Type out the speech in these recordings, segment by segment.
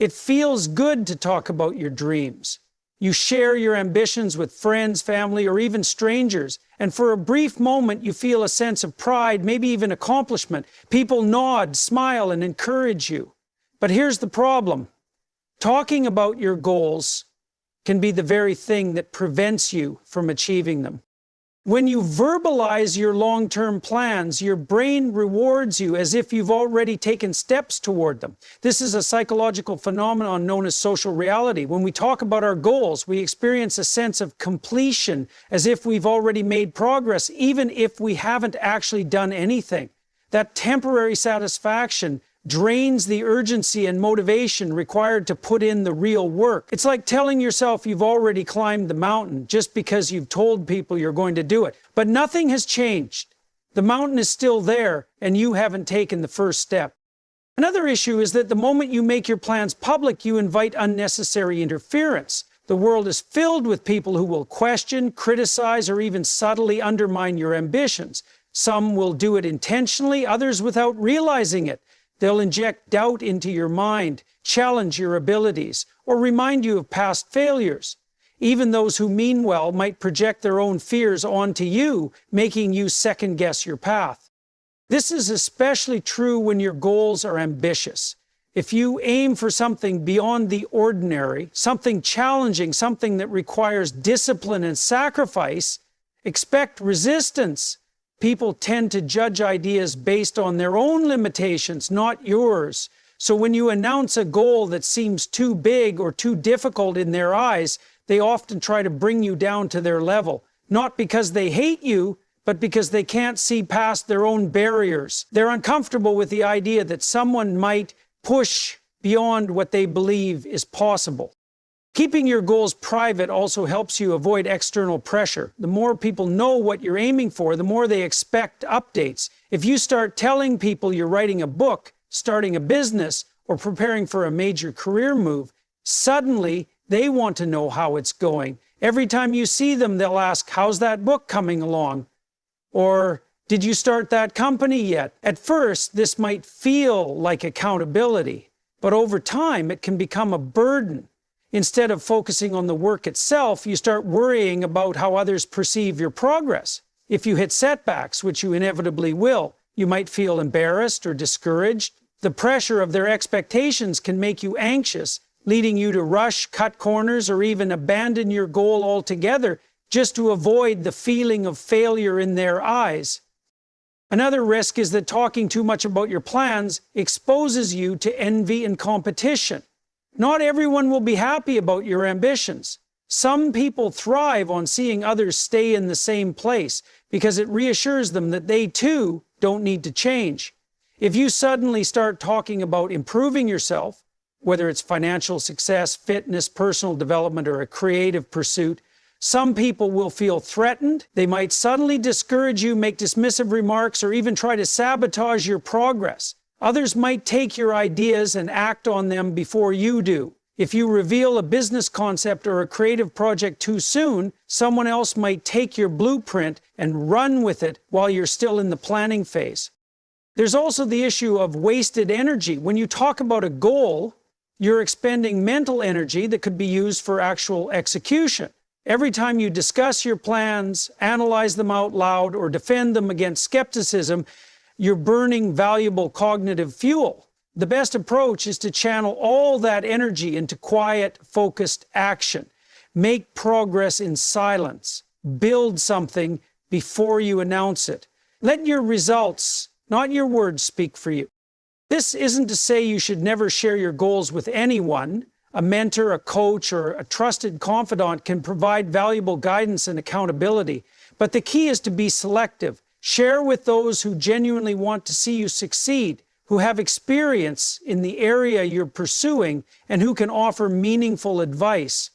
It feels good to talk about your dreams. You share your ambitions with friends, family, or even strangers, and for a brief moment you feel a sense of pride, maybe even accomplishment. People nod, smile, and encourage you. But here's the problem. Talking about your goals can be the very thing that prevents you from achieving them. When you verbalize your long-term plans, your brain rewards you as if you've already taken steps toward them. This is a psychological phenomenon known as social reality. When we talk about our goals, we experience a sense of completion, as if we've already made progress, even if we haven't actually done anything. That temporary satisfaction drains the urgency and motivation required to put in the real work. It's like telling yourself you've already climbed the mountain just because you've told people you're going to do it. But nothing has changed. The mountain is still there, and you haven't taken the first step. Another issue is that the moment you make your plans public, you invite unnecessary interference. The world is filled with people who will question, criticize, or even subtly undermine your ambitions. Some will do it intentionally, others without realizing it. They'll inject doubt into your mind, challenge your abilities, or remind you of past failures. Even those who mean well might project their own fears onto you, making you second-guess your path. This is especially true when your goals are ambitious. If you aim for something beyond the ordinary, something challenging, something that requires discipline and sacrifice, expect resistance. People tend to judge ideas based on their own limitations, not yours. So when you announce a goal that seems too big or too difficult in their eyes, they often try to bring you down to their level. Not because they hate you, but because they can't see past their own barriers. They're uncomfortable with the idea that someone might push beyond what they believe is possible. Keeping your goals private also helps you avoid external pressure. The more people know what you're aiming for, the more they expect updates. If you start telling people you're writing a book, starting a business, or preparing for a major career move, suddenly they want to know how it's going. Every time you see them, they'll ask, "How's that book coming along?" Or, "Did you start that company yet?" At first, this might feel like accountability, but over time, it can become a burden. Instead of focusing on the work itself, you start worrying about how others perceive your progress. If you hit setbacks, which you inevitably will, you might feel embarrassed or discouraged. The pressure of their expectations can make you anxious, leading you to rush, cut corners, or even abandon your goal altogether just to avoid the feeling of failure in their eyes. Another risk is that talking too much about your plans exposes you to envy and competition. Not everyone will be happy about your ambitions. Some people thrive on seeing others stay in the same place because it reassures them that they too don't need to change. If you suddenly start talking about improving yourself, whether it's financial success, fitness, personal development, or a creative pursuit, some people will feel threatened. They might suddenly discourage you, make dismissive remarks, or even try to sabotage your progress. Others might take your ideas and act on them before you do. If you reveal a business concept or a creative project too soon, someone else might take your blueprint and run with it while you're still in the planning phase. There's also the issue of wasted energy. When you talk about a goal, you're expending mental energy that could be used for actual execution. Every time you discuss your plans, analyze them out loud, or defend them against skepticism, you're burning valuable cognitive fuel. The best approach is to channel all that energy into quiet, focused action. Make progress in silence. Build something before you announce it. Let your results, not your words, speak for you. This isn't to say you should never share your goals with anyone. A mentor, a coach, or a trusted confidant can provide valuable guidance and accountability. But the key is to be selective. Share with those who genuinely want to see you succeed, who have experience in the area you're pursuing, and who can offer meaningful advice.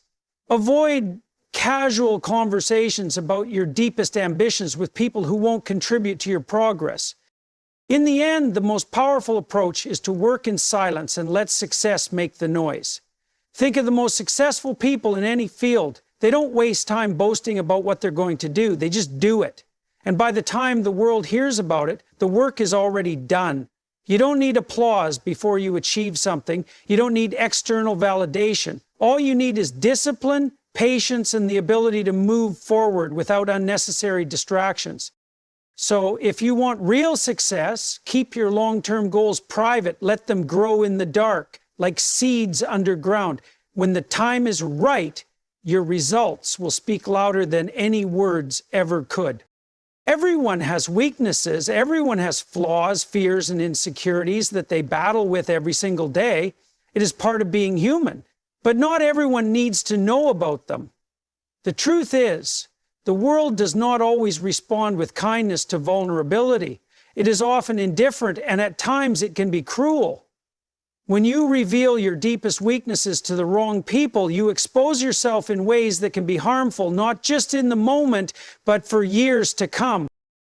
Avoid casual conversations about your deepest ambitions with people who won't contribute to your progress. In the end, the most powerful approach is to work in silence and let success make the noise. Think of the most successful people in any field. They don't waste time boasting about what they're going to do. They just do it. And by the time the world hears about it, the work is already done. You don't need applause before you achieve something. You don't need external validation. All you need is discipline, patience, and the ability to move forward without unnecessary distractions. So if you want real success, keep your long-term goals private. Let them grow in the dark, like seeds underground. When the time is right, your results will speak louder than any words ever could. Everyone has weaknesses. Everyone has flaws, fears, and insecurities that they battle with every single day. It is part of being human. But not everyone needs to know about them. The truth is, the world does not always respond with kindness to vulnerability. It is often indifferent, and at times it can be cruel. When you reveal your deepest weaknesses to the wrong people, you expose yourself in ways that can be harmful, not just in the moment, but for years to come.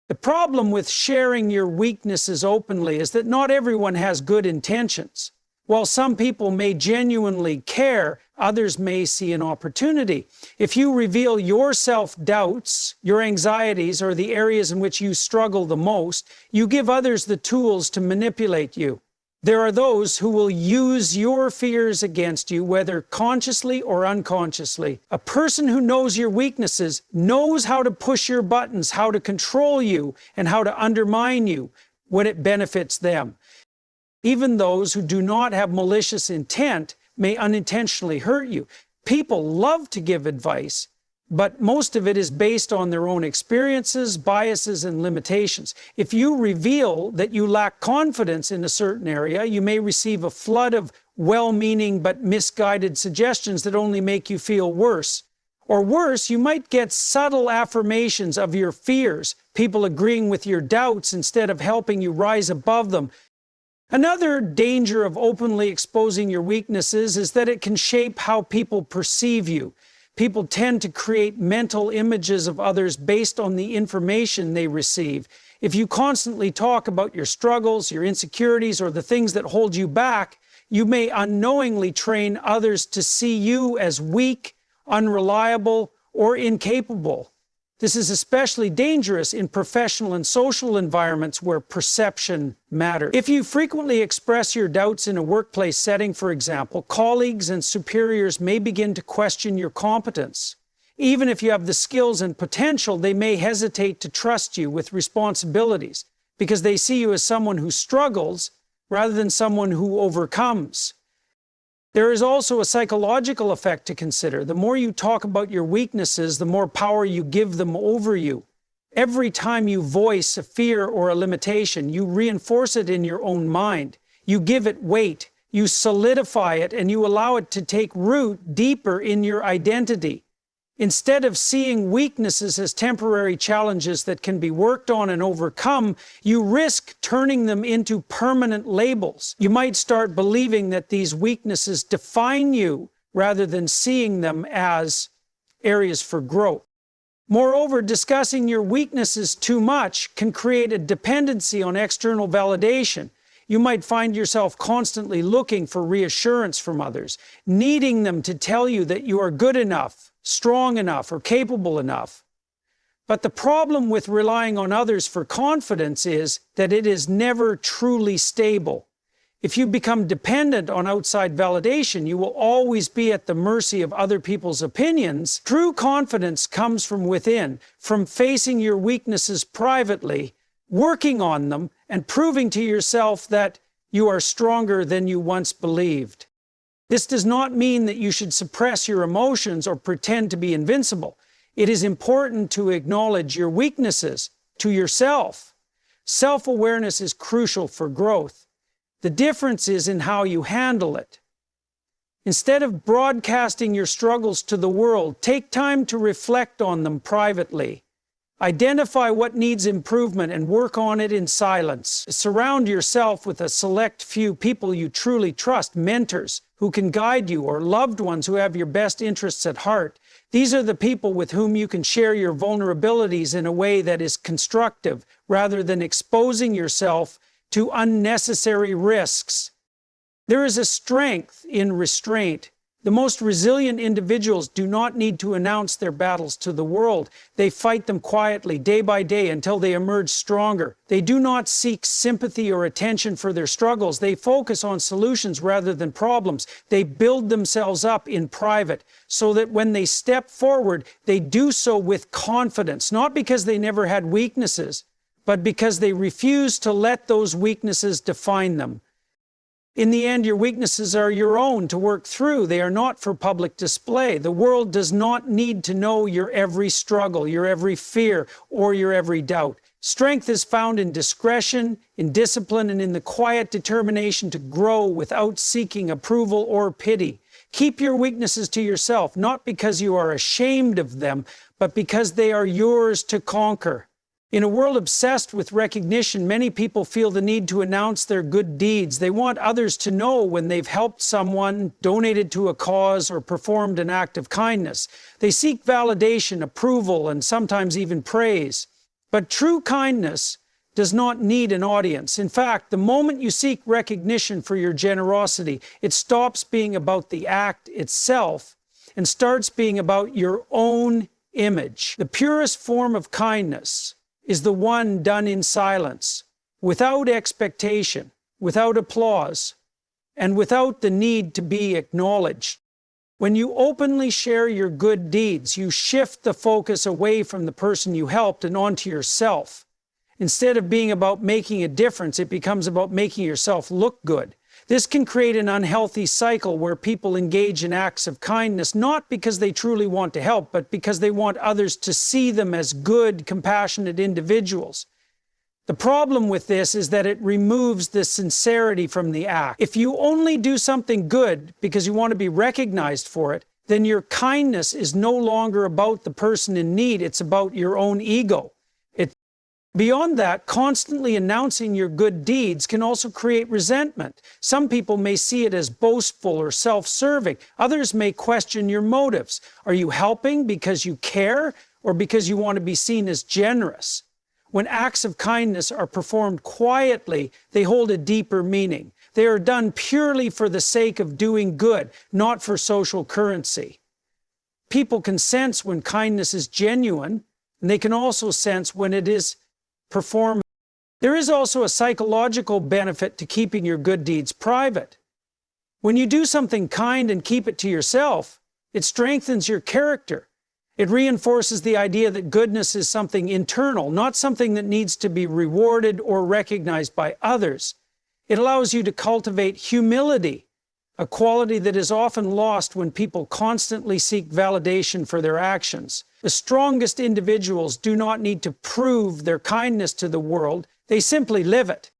The problem with sharing your weaknesses openly is that not everyone has good intentions. While some people may genuinely care, others may see an opportunity. If you reveal your self-doubts, your anxieties, or the areas in which you struggle the most, you give others the tools to manipulate you. There are those who will use your fears against you, whether consciously or unconsciously. A person who knows your weaknesses knows how to push your buttons, how to control you, and how to undermine you when it benefits them. Even those who do not have malicious intent may unintentionally hurt you. People love to give advice, but most of it is based on their own experiences, biases, and limitations. If you reveal that you lack confidence in a certain area, you may receive a flood of well-meaning but misguided suggestions that only make you feel worse. Or worse, you might get subtle affirmations of your fears, people agreeing with your doubts instead of helping you rise above them. Another danger of openly exposing your weaknesses is that it can shape how people perceive you. People tend to create mental images of others based on the information they receive. If you constantly talk about your struggles, your insecurities, or the things that hold you back, you may unknowingly train others to see you as weak, unreliable, or incapable. This is especially dangerous in professional and social environments where perception matters. If you frequently express your doubts in a workplace setting, for example, colleagues and superiors may begin to question your competence. Even if you have the skills and potential, they may hesitate to trust you with responsibilities because they see you as someone who struggles rather than someone who overcomes. There is also a psychological effect to consider. The more you talk about your weaknesses, the more power you give them over you. Every time you voice a fear or a limitation, you reinforce it in your own mind. You give it weight, you solidify it, and you allow it to take root deeper in your identity. Instead of seeing weaknesses as temporary challenges that can be worked on and overcome, you risk turning them into permanent labels. You might start believing that these weaknesses define you rather than seeing them as areas for growth. Moreover, discussing your weaknesses too much can create a dependency on external validation. You might find yourself constantly looking for reassurance from others, needing them to tell you that you are good enough, strong enough, or capable enough. But the problem with relying on others for confidence is that it is never truly stable. If you become dependent on outside validation, you will always be at the mercy of other people's opinions. True confidence comes from within, from facing your weaknesses privately, working on them, and proving to yourself that you are stronger than you once believed. This does not mean that you should suppress your emotions or pretend to be invincible. It is important to acknowledge your weaknesses to yourself. Self-awareness is crucial for growth. The difference is in how you handle it. Instead of broadcasting your struggles to the world, take time to reflect on them privately. Identify what needs improvement and work on it in silence. Surround yourself with a select few people you truly trust, mentors who can guide you, or loved ones who have your best interests at heart. These are the people with whom you can share your vulnerabilities in a way that is constructive, rather than exposing yourself to unnecessary risks. There is a strength in restraint The most resilient individuals do not need to announce their battles to the world. They fight them quietly, day by day, until they emerge stronger. They do not seek sympathy or attention for their struggles. They focus on solutions rather than problems. They build themselves up in private, so that when they step forward, they do so with confidence, not because they never had weaknesses, but because they refuse to let those weaknesses define them. In the end, your weaknesses are your own to work through. They are not for public display. The world does not need to know your every struggle, your every fear, or your every doubt. Strength is found in discretion, in discipline, and in the quiet determination to grow without seeking approval or pity. Keep your weaknesses to yourself, not because you are ashamed of them, but because they are yours to conquer. In a world obsessed with recognition, many people feel the need to announce their good deeds. They want others to know when they've helped someone, donated to a cause, or performed an act of kindness. They seek validation, approval, and sometimes even praise. But true kindness does not need an audience. In fact, the moment you seek recognition for your generosity, it stops being about the act itself and starts being about your own image. The purest form of kindness is the one done in silence, without expectation, without applause, and without the need to be acknowledged. When you openly share your good deeds, you shift the focus away from the person you helped and onto yourself. Instead of being about making a difference, it becomes about making yourself look good. This can create an unhealthy cycle where people engage in acts of kindness, not because they truly want to help, but because they want others to see them as good, compassionate individuals. The problem with this is that it removes the sincerity from the act. If you only do something good because you want to be recognized for it, then your kindness is no longer about the person in need, it's about your own ego. Beyond that, constantly announcing your good deeds can also create resentment. Some people may see it as boastful or self-serving. Others may question your motives. Are you helping because you care or because you want to be seen as generous? When acts of kindness are performed quietly, they hold a deeper meaning. They are done purely for the sake of doing good, not for social currency. People can sense when kindness is genuine, and they can also sense when it is perform. There is also a psychological benefit to keeping your good deeds private. When you do something kind and keep it to yourself, it strengthens your character. It reinforces the idea that goodness is something internal, not something that needs to be rewarded or recognized by others. It allows you to cultivate humility, a quality that is often lost when people constantly seek validation for their actions. The strongest individuals do not need to prove their kindness to the world, they simply live it.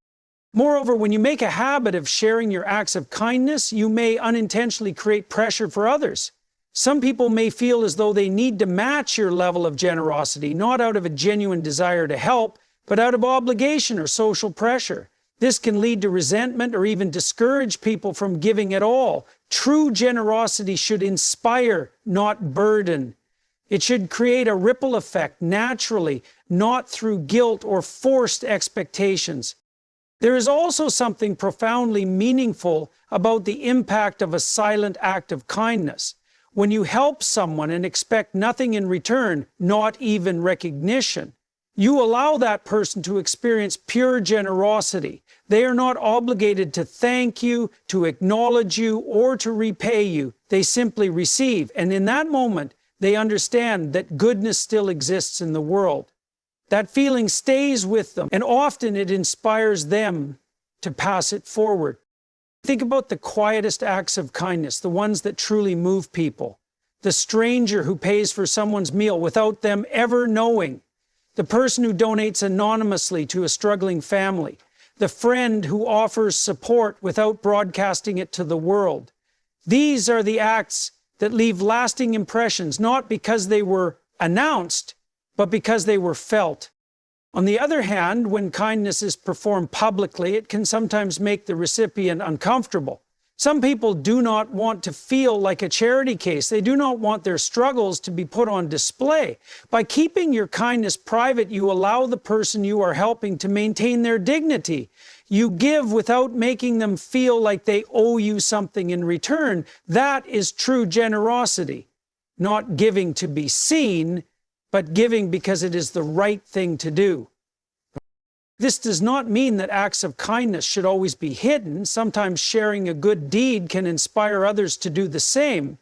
Moreover, when you make a habit of sharing your acts of kindness, you may unintentionally create pressure for others. Some people may feel as though they need to match your level of generosity, not out of a genuine desire to help, but out of obligation or social pressure. This can lead to resentment or even discourage people from giving at all. True generosity should inspire, not burden. It should create a ripple effect naturally, not through guilt or forced expectations. There is also something profoundly meaningful about the impact of a silent act of kindness. When you help someone and expect nothing in return, not even recognition, you allow that person to experience pure generosity. They are not obligated to thank you, to acknowledge you, or to repay you. They simply receive, and in that moment, they understand that goodness still exists in the world. That feeling stays with them, and often it inspires them to pass it forward. Think about the quietest acts of kindness, the ones that truly move people. The stranger who pays for someone's meal without them ever knowing. The person who donates anonymously to a struggling family. The friend who offers support without broadcasting it to the world. These are the acts that leave lasting impressions, not because they were announced, but because they were felt. On the other hand, when kindness is performed publicly, it can sometimes make the recipient uncomfortable. Some people do not want to feel like a charity case. They do not want their struggles to be put on display. By keeping your kindness private, you allow the person you are helping to maintain their dignity. You give without making them feel like they owe you something in return. That is true generosity. Not giving to be seen, but giving because it is the right thing to do. This does not mean that acts of kindness should always be hidden. Sometimes sharing a good deed can inspire others to do the same.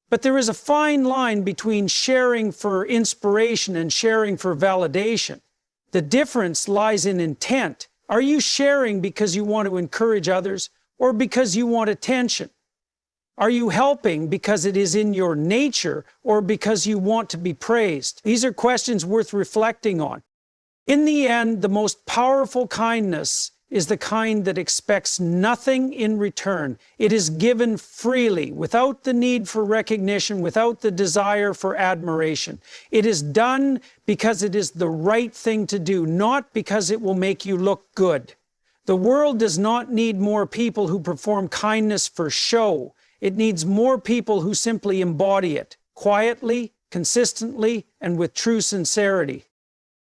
But there is a fine line between sharing for inspiration and sharing for validation. The difference lies in intent. Are you sharing because you want to encourage others or because you want attention? Are you helping because it is in your nature or because you want to be praised? These are questions worth reflecting on. In the end, the most powerful kindness is the kind that expects nothing in return. It is given freely, without the need for recognition, without the desire for admiration. It is done because it is the right thing to do, not because it will make you look good. The world does not need more people who perform kindness for show. It needs more people who simply embody it, quietly, consistently, and with true sincerity.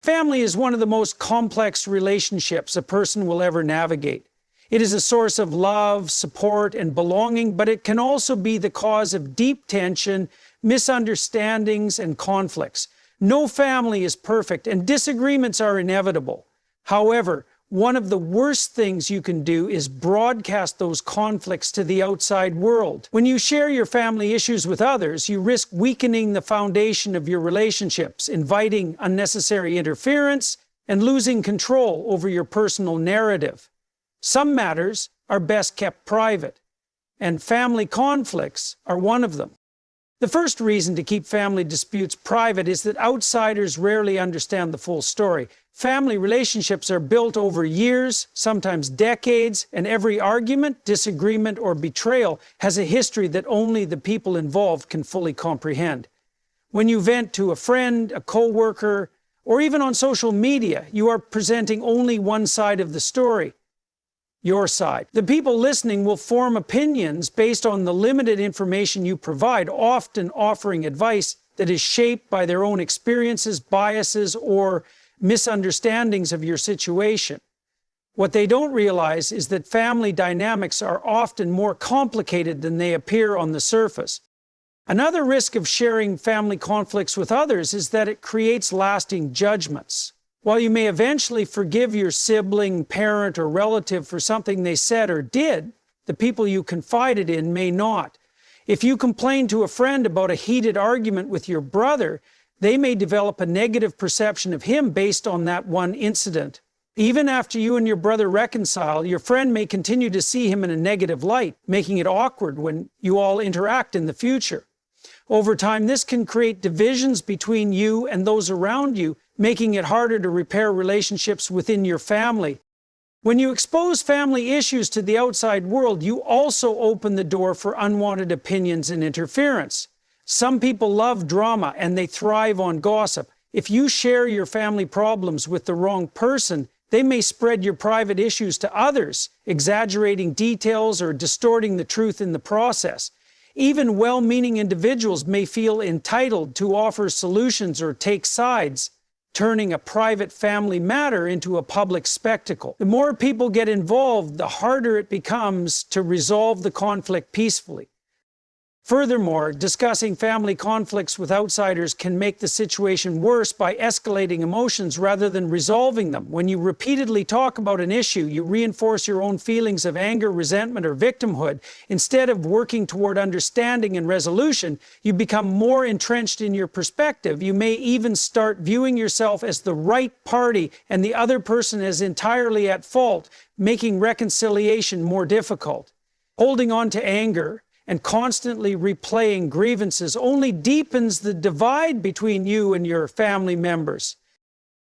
Family is one of the most complex relationships a person will ever navigate. It is a source of love, support, and belonging, but it can also be the cause of deep tension, misunderstandings, and conflicts. No family is perfect, and disagreements are inevitable. However, one of the worst things you can do is broadcast those conflicts to the outside world. When you share your family issues with others, you risk weakening the foundation of your relationships, inviting unnecessary interference, and losing control over your personal narrative. Some matters are best kept private, and family conflicts are one of them. The first reason to keep family disputes private is that outsiders rarely understand the full story. Family relationships are built over years, sometimes decades, and every argument, disagreement, or betrayal has a history that only the people involved can fully comprehend. When you vent to a friend, a co-worker, or even on social media, you are presenting only one side of the story. Your side. The people listening will form opinions based on the limited information you provide, often offering advice that is shaped by their own experiences, biases, or misunderstandings of your situation. What they don't realize is that family dynamics are often more complicated than they appear on the surface. Another risk of sharing family conflicts with others is that it creates lasting judgments. While you may eventually forgive your sibling, parent, or relative for something they said or did, the people you confided in may not. If you complain to a friend about a heated argument with your brother, they may develop a negative perception of him based on that one incident. Even after you and your brother reconcile, your friend may continue to see him in a negative light, making it awkward when you all interact in the future. Over time, this can create divisions between you and those around you, making it harder to repair relationships within your family. When you expose family issues to the outside world, you also open the door for unwanted opinions and interference. Some people love drama and they thrive on gossip. If you share your family problems with the wrong person, they may spread your private issues to others, exaggerating details or distorting the truth in the process. Even well-meaning individuals may feel entitled to offer solutions or take sides, turning a private family matter into a public spectacle. The more people get involved, the harder it becomes to resolve the conflict peacefully. Furthermore, discussing family conflicts with outsiders can make the situation worse by escalating emotions rather than resolving them. When you repeatedly talk about an issue, you reinforce your own feelings of anger, resentment, or victimhood. Instead of working toward understanding and resolution, you become more entrenched in your perspective. You may even start viewing yourself as the right party and the other person as entirely at fault, making reconciliation more difficult. Holding on to anger and constantly replaying grievances only deepens the divide between you and your family members.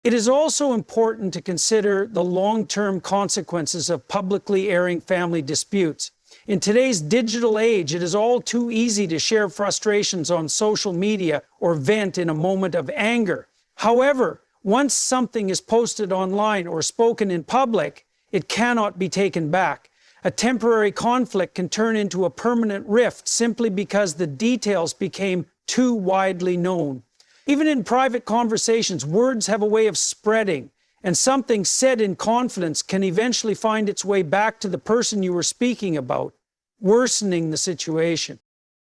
It is also important to consider the long-term consequences of publicly airing family disputes. In today's digital age, it is all too easy to share frustrations on social media or vent in a moment of anger. However, once something is posted online or spoken in public, it cannot be taken back. A temporary conflict can turn into a permanent rift simply because the details became too widely known. Even in private conversations, words have a way of spreading, and something said in confidence can eventually find its way back to the person you were speaking about, worsening the situation.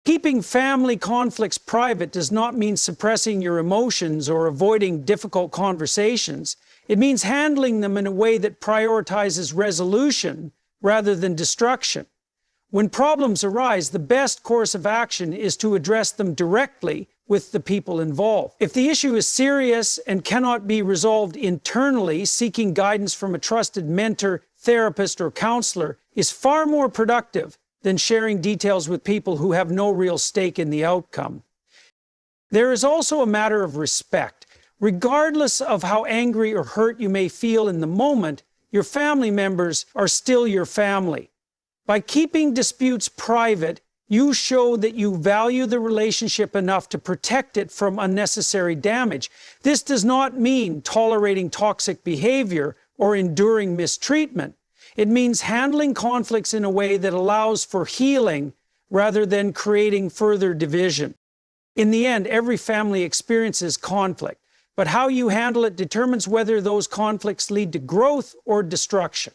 Keeping family conflicts private does not mean suppressing your emotions or avoiding difficult conversations. It means handling them in a way that prioritizes resolution rather than destruction. When problems arise, the best course of action is to address them directly with the people involved. If the issue is serious and cannot be resolved internally, seeking guidance from a trusted mentor, therapist, or counselor is far more productive than sharing details with people who have no real stake in the outcome. There is also a matter of respect. Regardless of how angry or hurt you may feel in the moment, your family members are still your family. By keeping disputes private, you show that you value the relationship enough to protect it from unnecessary damage. This does not mean tolerating toxic behavior or enduring mistreatment. It means handling conflicts in a way that allows for healing rather than creating further division. In the end, every family experiences conflict, but how you handle it determines whether those conflicts lead to growth or destruction.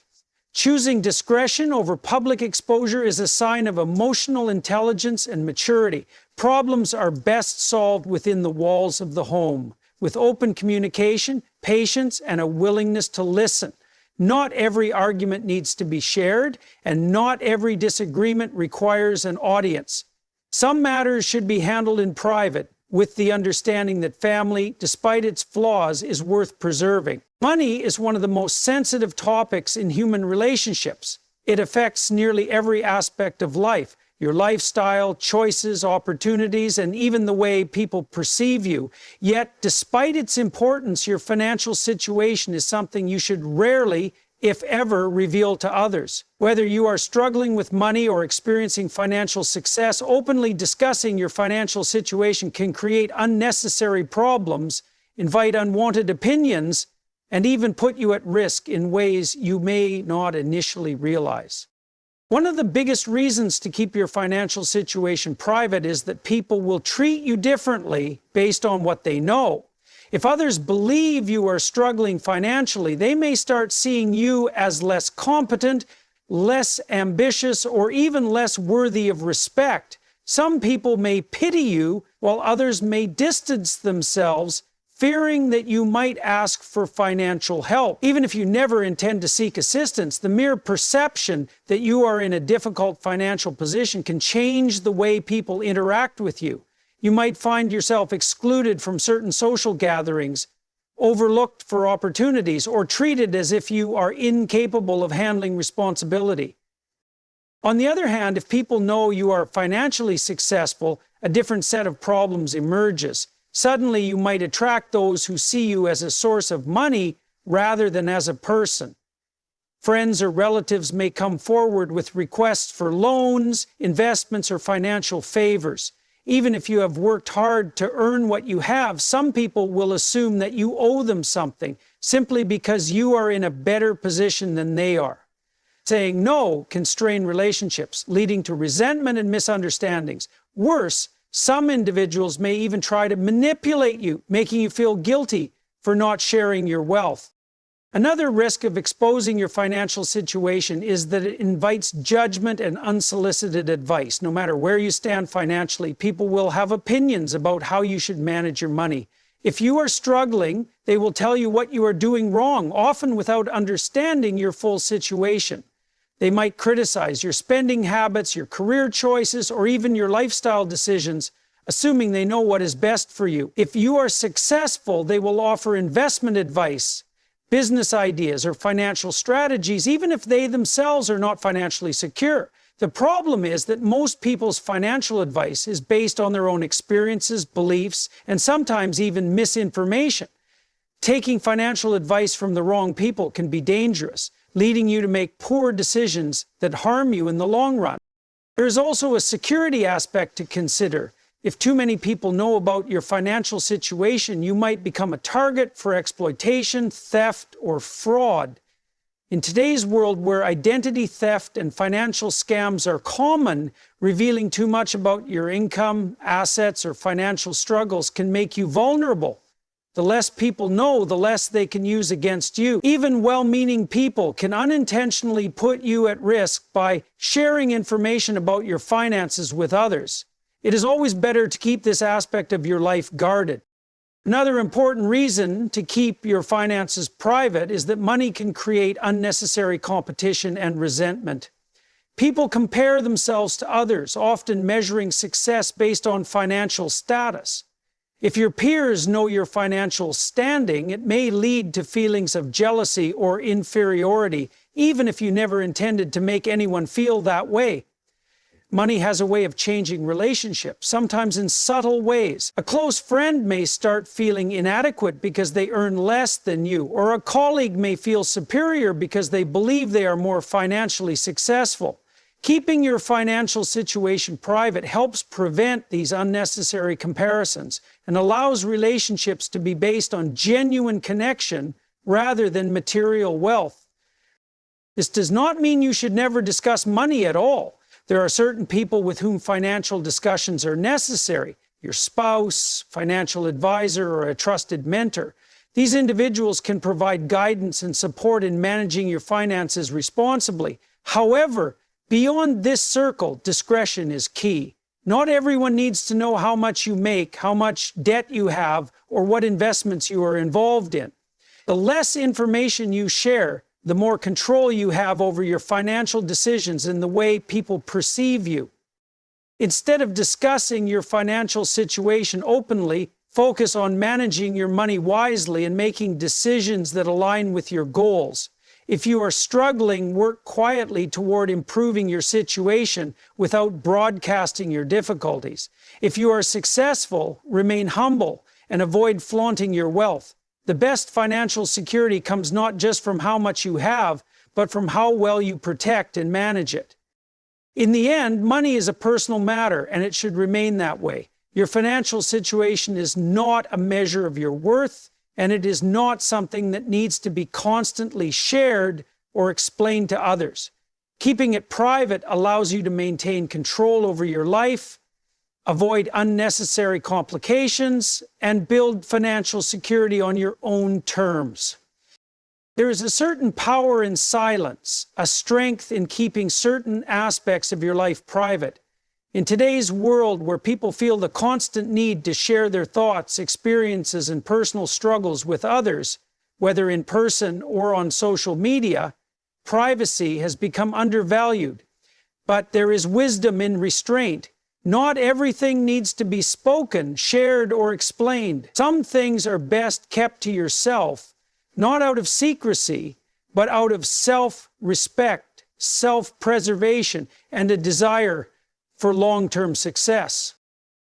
Choosing discretion over public exposure is a sign of emotional intelligence and maturity. Problems are best solved within the walls of the home, with open communication, patience, and a willingness to listen. Not every argument needs to be shared, and not every disagreement requires an audience. Some matters should be handled in private, with the understanding that family, despite its flaws, is worth preserving. Money is one of the most sensitive topics in human relationships. It affects nearly every aspect of life: your lifestyle, choices, opportunities, and even the way people perceive you. Yet, despite its importance, your financial situation is something you should rarely, if ever, reveal to others. Whether you are struggling with money or experiencing financial success, openly discussing your financial situation can create unnecessary problems, invite unwanted opinions, and even put you at risk in ways you may not initially realize. One of the biggest reasons to keep your financial situation private is that people will treat you differently based on what they know. If others believe you are struggling financially, they may start seeing you as less competent, less ambitious, or even less worthy of respect. Some people may pity you, while others may distance themselves, fearing that you might ask for financial help. Even if you never intend to seek assistance, the mere perception that you are in a difficult financial position can change the way people interact with you. You might find yourself excluded from certain social gatherings, overlooked for opportunities, or treated as if you are incapable of handling responsibility. On the other hand, if people know you are financially successful, a different set of problems emerges. Suddenly, you might attract those who see you as a source of money rather than as a person. Friends or relatives may come forward with requests for loans, investments, or financial favors. Even if you have worked hard to earn what you have, some people will assume that you owe them something simply because you are in a better position than they are. Saying no can strain relationships, leading to resentment and misunderstandings. Worse, some individuals may even try to manipulate you, making you feel guilty for not sharing your wealth. Another risk of exposing your financial situation is that it invites judgment and unsolicited advice. No matter where you stand financially, people will have opinions about how you should manage your money. If you are struggling, they will tell you what you are doing wrong, often without understanding your full situation. They might criticize your spending habits, your career choices, or even your lifestyle decisions, assuming they know what is best for you. If you are successful, they will offer investment advice, business ideas, or financial strategies, even if they themselves are not financially secure. The problem is that most people's financial advice is based on their own experiences, beliefs, and sometimes even misinformation. Taking financial advice from the wrong people can be dangerous, leading you to make poor decisions that harm you in the long run. There is also a security aspect to consider. If too many people know about your financial situation, you might become a target for exploitation, theft, or fraud. In today's world where identity theft and financial scams are common, revealing too much about your income, assets, or financial struggles can make you vulnerable. The less people know, the less they can use against you. Even well-meaning people can unintentionally put you at risk by sharing information about your finances with others. It is always better to keep this aspect of your life guarded. Another important reason to keep your finances private is that money can create unnecessary competition and resentment. People compare themselves to others, often measuring success based on financial status. If your peers know your financial standing, it may lead to feelings of jealousy or inferiority, even if you never intended to make anyone feel that way. Money has a way of changing relationships, sometimes in subtle ways. A close friend may start feeling inadequate because they earn less than you, or a colleague may feel superior because they believe they are more financially successful. Keeping your financial situation private helps prevent these unnecessary comparisons and allows relationships to be based on genuine connection rather than material wealth. This does not mean you should never discuss money at all. There are certain people with whom financial discussions are necessary: your spouse, financial advisor, or a trusted mentor. These individuals can provide guidance and support in managing your finances responsibly. However, beyond this circle, discretion is key. Not everyone needs to know how much you make, how much debt you have, or what investments you are involved in. The less information you share, the more control you have over your financial decisions and the way people perceive you. Instead of discussing your financial situation openly, focus on managing your money wisely and making decisions that align with your goals. If you are struggling, work quietly toward improving your situation without broadcasting your difficulties. If you are successful, remain humble and avoid flaunting your wealth. The best financial security comes not just from how much you have, but from how well you protect and manage it. In the end, money is a personal matter, and it should remain that way. Your financial situation is not a measure of your worth, and it is not something that needs to be constantly shared or explained to others. Keeping it private allows you to maintain control over your life, avoid unnecessary complications, and build financial security on your own terms. There is a certain power in silence, a strength in keeping certain aspects of your life private. In today's world, where people feel the constant need to share their thoughts, experiences, and personal struggles with others, whether in person or on social media, privacy has become undervalued. But there is wisdom in restraint. Not everything needs to be spoken, shared, or explained. Some things are best kept to yourself, not out of secrecy, but out of self-respect, self-preservation, and a desire for long-term success.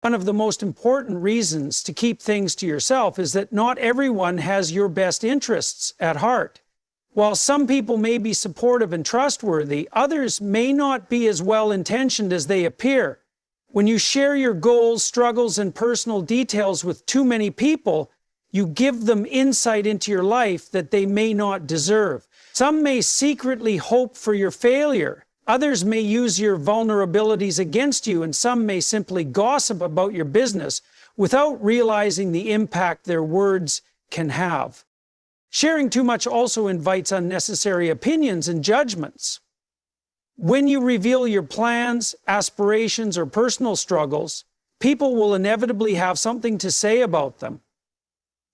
One of the most important reasons to keep things to yourself is that not everyone has your best interests at heart. While some people may be supportive and trustworthy, others may not be as well-intentioned as they appear. When you share your goals, struggles, and personal details with too many people, you give them insight into your life that they may not deserve. Some may secretly hope for your failure. Others may use your vulnerabilities against you, and some may simply gossip about your business without realizing the impact their words can have. Sharing too much also invites unnecessary opinions and judgments. When you reveal your plans, aspirations, or personal struggles, people will inevitably have something to say about them.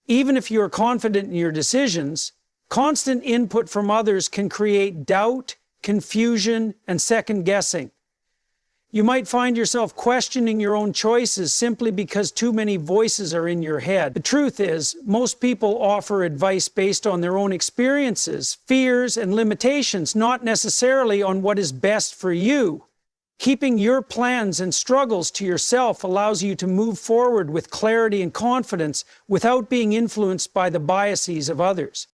Even if you are confident in your decisions, constant input from others can create doubt, confusion, and second-guessing. You might find yourself questioning your own choices simply because too many voices are in your head. The truth is, most people offer advice based on their own experiences, fears, and limitations, not necessarily on what is best for you. Keeping your plans and struggles to yourself allows you to move forward with clarity and confidence without being influenced by the biases of others.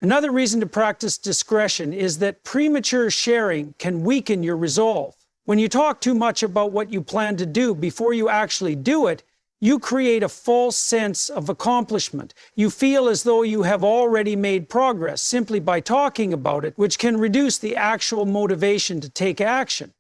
Another reason to practice discretion is that premature sharing can weaken your resolve. When you talk too much about what you plan to do before you actually do it, you create a false sense of accomplishment. You feel as though you have already made progress simply by talking about it, which can reduce the actual motivation to take action.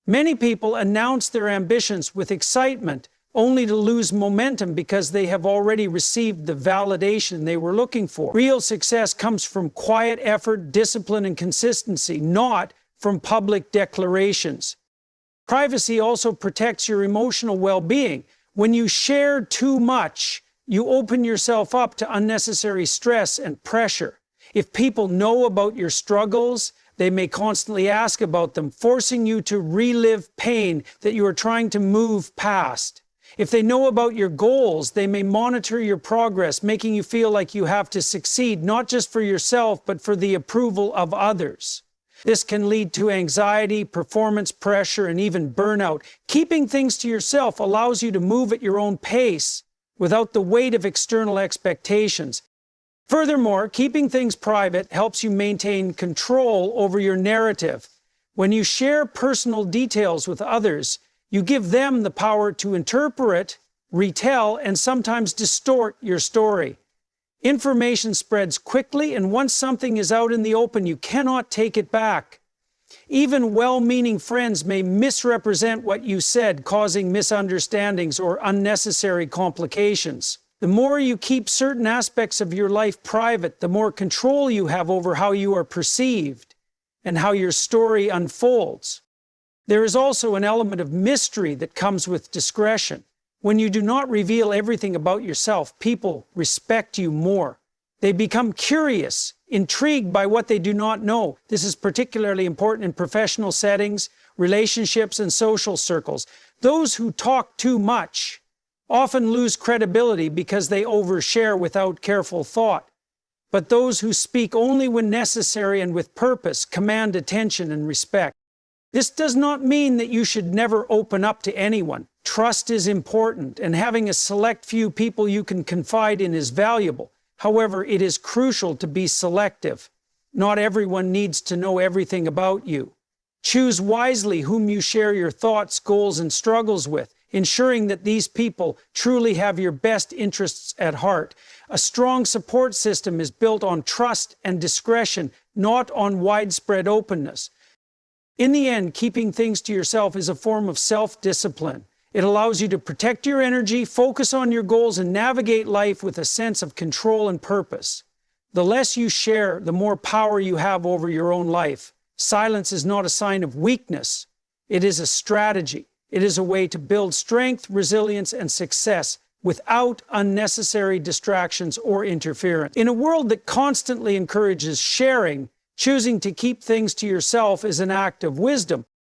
Many people announce their ambitions with excitement, only to lose momentum because they have already received the validation they were looking for. Real success comes from quiet effort, discipline, and consistency, not from public declarations. Privacy also protects your emotional well-being. When you share too much, you open yourself up to unnecessary stress and pressure. If people know about your struggles, they may constantly ask about them, forcing you to relive pain that you are trying to move past. If they know about your goals, they may monitor your progress, making you feel like you have to succeed, not just for yourself, but for the approval of others. This can lead to anxiety, performance pressure, and even burnout. Keeping things to yourself allows you to move at your own pace without the weight of external expectations. Furthermore, keeping things private helps you maintain control over your narrative. When you share personal details with others, you give them the power to interpret, retell, and sometimes distort your story. Information spreads quickly, and once something is out in the open, you cannot take it back. Even well-meaning friends may misrepresent what you said, causing misunderstandings or unnecessary complications. The more you keep certain aspects of your life private, the more control you have over how you are perceived and how your story unfolds. There is also an element of mystery that comes with discretion. When you do not reveal everything about yourself, people respect you more. They become curious, intrigued by what they do not know. This is particularly important in professional settings, relationships, and social circles. Those who talk too much often lose credibility because they overshare without careful thought. But those who speak only when necessary and with purpose command attention and respect. This does not mean that you should never open up to anyone. Trust is important, and having a select few people you can confide in is valuable. However, it is crucial to be selective. Not everyone needs to know everything about you. Choose wisely whom you share your thoughts, goals, and struggles with, ensuring that these people truly have your best interests at heart. A strong support system is built on trust and discretion, not on widespread openness. In the end, keeping things to yourself is a form of self-discipline. It allows you to protect your energy, focus on your goals, and navigate life with a sense of control and purpose. The less you share, the more power you have over your own life. Silence is not a sign of weakness. It is a strategy. It is a way to build strength, resilience, and success without unnecessary distractions or interference. In a world that constantly encourages sharing, choosing to keep things to yourself is an act of wisdom.